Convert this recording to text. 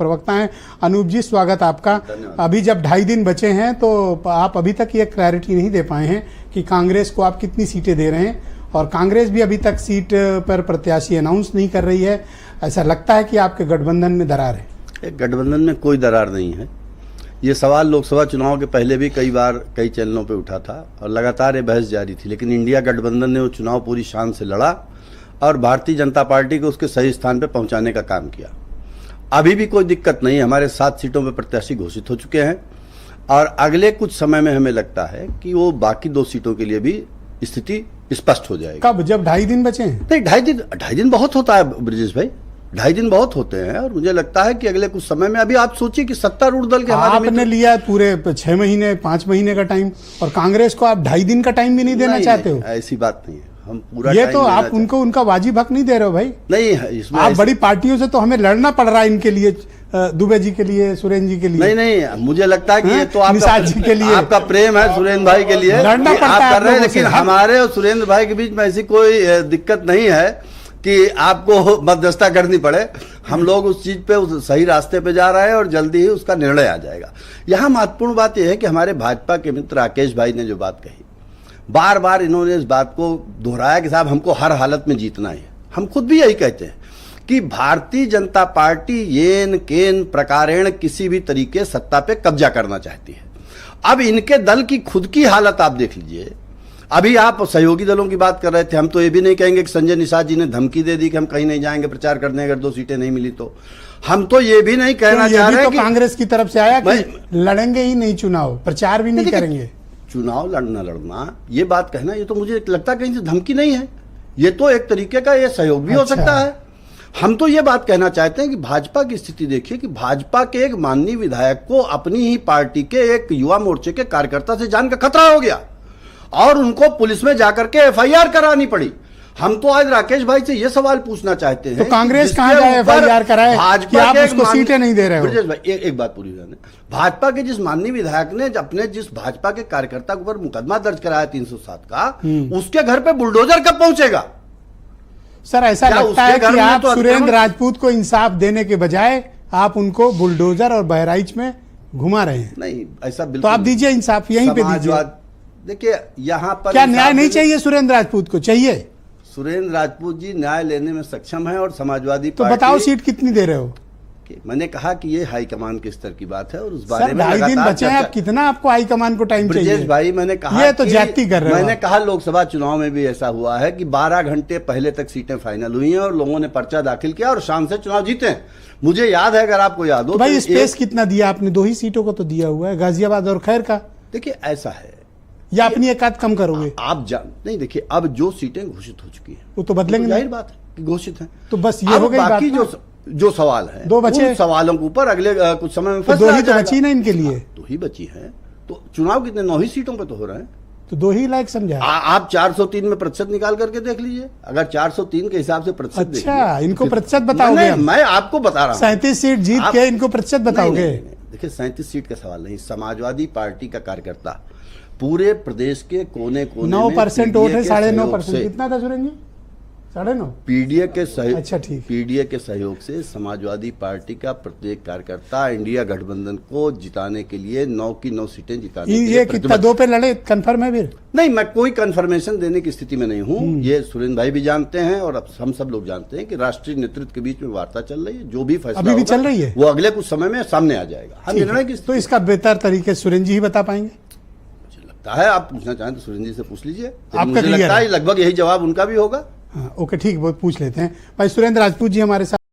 प्रवक्ता हैं। अनूप जी, स्वागत आपका। अभी जब 2.5 दिन बचे हैं तो आप अभी तक ये क्लैरिटी नहीं दे पाए हैं कि कांग्रेस को आप कितनी सीटें दे रहे हैं, और कांग्रेस भी अभी तक सीट पर प्रत्याशी अनाउंस नहीं कर रही है। ऐसा लगता है कि आपके गठबंधन में दरार है। गठबंधन में कोई दरार नहीं है। ये सवाल लोकसभा चुनाव के पहले भी कई बार कई चैनलों पे उठा था और लगातार ये बहस जारी थी, लेकिन इंडिया गठबंधन ने वो चुनाव पूरी शान से लड़ा और भारतीय जनता पार्टी को उसके सही स्थान पे पहुंचाने का काम किया। अभी भी कोई दिक्कत नहीं, हमारे 7 सीटों पे प्रत्याशी घोषित हो चुके हैं और अगले कुछ समय में हमें लगता है कि वो बाकी 2 सीटों के लिए भी स्थिति स्पष्ट हो जाएगी। कब? जब 2.5 दिन बचे हैं? नहीं, 2.5 दिन बहुत होता है ब्रिजेश भाई, 2.5 दिन बहुत होते हैं और मुझे लगता है कि अगले कुछ समय में, अभी आप सोचिए कि सत्तारूढ़ दल के आपने लिया पूरे 6 महीने 5 महीने का टाइम, और कांग्रेस को आप 2.5 दिन का टाइम भी नहीं देना चाहते हो। ऐसी बात नहीं है, हम पूरा ये तो आप उनको उनका वाजिब हक नहीं दे रहे हो भाई। नहीं है इसमें, आप बड़ी पार्टियों से तो हमें लड़ना पड़ रहा है इनके लिए, दुबे जी के लिए, सुरेंद्र जी के लिए। नहीं, मुझे लगता है कि ये तो निषाद जी के लिए आपका प्रेम है सुरेंद्र भाई के लिए, लड़ना पड़ता आप है कर रहे हैं, लेकिन हमारे और सुरेंद्र भाई के बीच में ऐसी कोई दिक्कत नहीं है कि आपको मध्यस्थता करनी पड़े। हम लोग उस चीज पे उस सही रास्ते पे जा रहे हैं और जल्दी ही उसका निर्णय आ जाएगा। यहाँ महत्वपूर्ण बात यह है कि हमारे भाजपा के मित्र राकेश भाई ने जो बात कही, बार बार इन्होंने इस बात को दोहराया कि साहब हमको हर हालत में जीतना है। हम खुद भी यही कहते हैं कि भारतीय जनता पार्टी येन केन प्रकारेण किसी भी तरीके सत्ता पे कब्जा करना चाहती है। अब इनके दल की खुद की हालत आप देख लीजिए। अभी आप सहयोगी दलों की बात कर रहे थे, हम तो ये भी नहीं कहेंगे कि संजय निषाद जी ने धमकी दे दी कि हम कहीं नहीं जाएंगे प्रचार करने अगर 2 सीटें नहीं मिली तो। हम तो ये भी नहीं कहना चाह रहे कि कांग्रेस की तरफ से आया कि लड़ेंगे ही नहीं चुनाव, प्रचार भी नहीं करेंगे। चुनाव लड़ना ये बात कहना, ये तो मुझे लगता है कहीं से धमकी नहीं है, ये तो एक तरीके का ये सहयोग भी हो सकता है। हम तो ये बात कहना चाहते हैं कि भाजपा की स्थिति देखिए कि भाजपा के एक माननीय विधायक को अपनी ही पार्टी के एक युवा मोर्चे के कार्यकर्ता से जान का खतरा हो गया और उनको पुलिस में जाकर के FIR करानी पड़ी। हम तो आज राकेश भाई से ये सवाल पूछना चाहते हैं, तो कांग्रेस कहां जाए FIR कराए, भाजपा के उसको सीटें नहीं दे रहे हो। ब्रजेश भाई एक बात पूरी करने, भाजपा के जिस माननीय विधायक ने अपने जिस भाजपा के कार्यकर्ता के ऊपर मुकदमा दर्ज कराया 307 का, उसके घर पे बुलडोजर कब पहुंचेगा? सर, ऐसा लगता है कि आप सुरेंद्र राजपूत को इंसाफ देने के बजाय आप उनको बुलडोजर और बहराइच में घुमा रहे हैं। नहीं, ऐसा बिल्कुल। तो आप दीजिए इंसाफ, यहीं पे दीजिए। देखिए यहाँ पर क्या न्याय नहीं चाहिए सुरेंद्र राजपूत को? चाहिए। सुरेंद्र राजपूत जी न्याय लेने में सक्षम है और समाजवादी तो बताओ सीट कितनी दे रहे हो? मैंने कहा कि ये हाईकमान के स्तर की बात है और उस बारे में 2.5 दिन बचे हैं, आप कितना आपको हाईकमान को टाइम चाहिए? ब्रजेश भाई, मैंने कहा ये तो ज्यादती कर रहे हो। मैंने कहा लोकसभा चुनाव में भी ऐसा हुआ है कि 12 घंटे पहले तक सीटें फाइनल हुई हैं और लोगों ने पर्चा दाखिल किया और शाम से चुनाव जीते हैं। मुझे याद है, अगर आपको याद हो तो भाई स्पेस कितना दिया आपने? 2 ही सीटों को तो दिया हुआ है, गाजियाबाद और खैर का। देखिए ऐसा है, या अपनी एकाध कम करोगे आप नहीं, देखिए अब जो सीटें घोषित हो चुकी हैं वो तो बदलेंगे, जाहिर बात है कि घोषित हैं। तो बस ये हो गई बात। बाकी जो सवाल है, 2 बचे, उन सवालों के ऊपर अगले कुछ समय में 2 ही तो बची ना इनके लिए। 2 ही बची हैं, तो चुनाव कितने 9 ही सीटों पे तो हो रहे हैं, तो 2 ही लायक समझा। आप 403 में प्रतिशत निकाल करके देख लीजिए, अगर 403 के हिसाब से प्रतिशत। अच्छा, इनको प्रतिशत बताओगे? मैं आपको बता रहा हूँ 37 सीट जीत के इनको प्रतिशत बताओगे? देखिए 37 सीट का सवाल नहीं, समाजवादी पार्टी का कार्यकर्ता पूरे प्रदेश के कोने कोने 9% वोट है, 9.5% कितना था सुरेंद्र जी? 9.5 पीडीए के सहयोग। अच्छा ठीक। पीडीए के सहयोग से समाजवादी पार्टी का प्रत्येक कार्यकर्ता इंडिया गठबंधन को जिताने के लिए 9 की 9 सीटें जिताने के लिए ये कितना 2 पे लड़े, कंफर्म है? फिर नहीं, मैं कोई कंफर्मेशन देने की स्थिति में नहीं हूँ। ये सुरेंद्र भाई भी जानते हैं और अब हम सब लोग जानते हैं कि राष्ट्रीय नेतृत्व के बीच में वार्ता चल रही है। जो भी फैसला अभी भी चल रही है, वो अगले कुछ समय में सामने आ जाएगा। हम निर्णय की तो इसका बेहतर तरीके सुरेंद्र जी ही बता पाएंगे। है, आप पूछना चाहें तो सुरेंद्र जी से पूछ लीजिए। आपका मुझे लगता है लगभग यही जवाब उनका भी होगा। हाँ, ओके ठीक, वो पूछ लेते हैं। भाई सुरेंद्र राजपूत जी हमारे साथ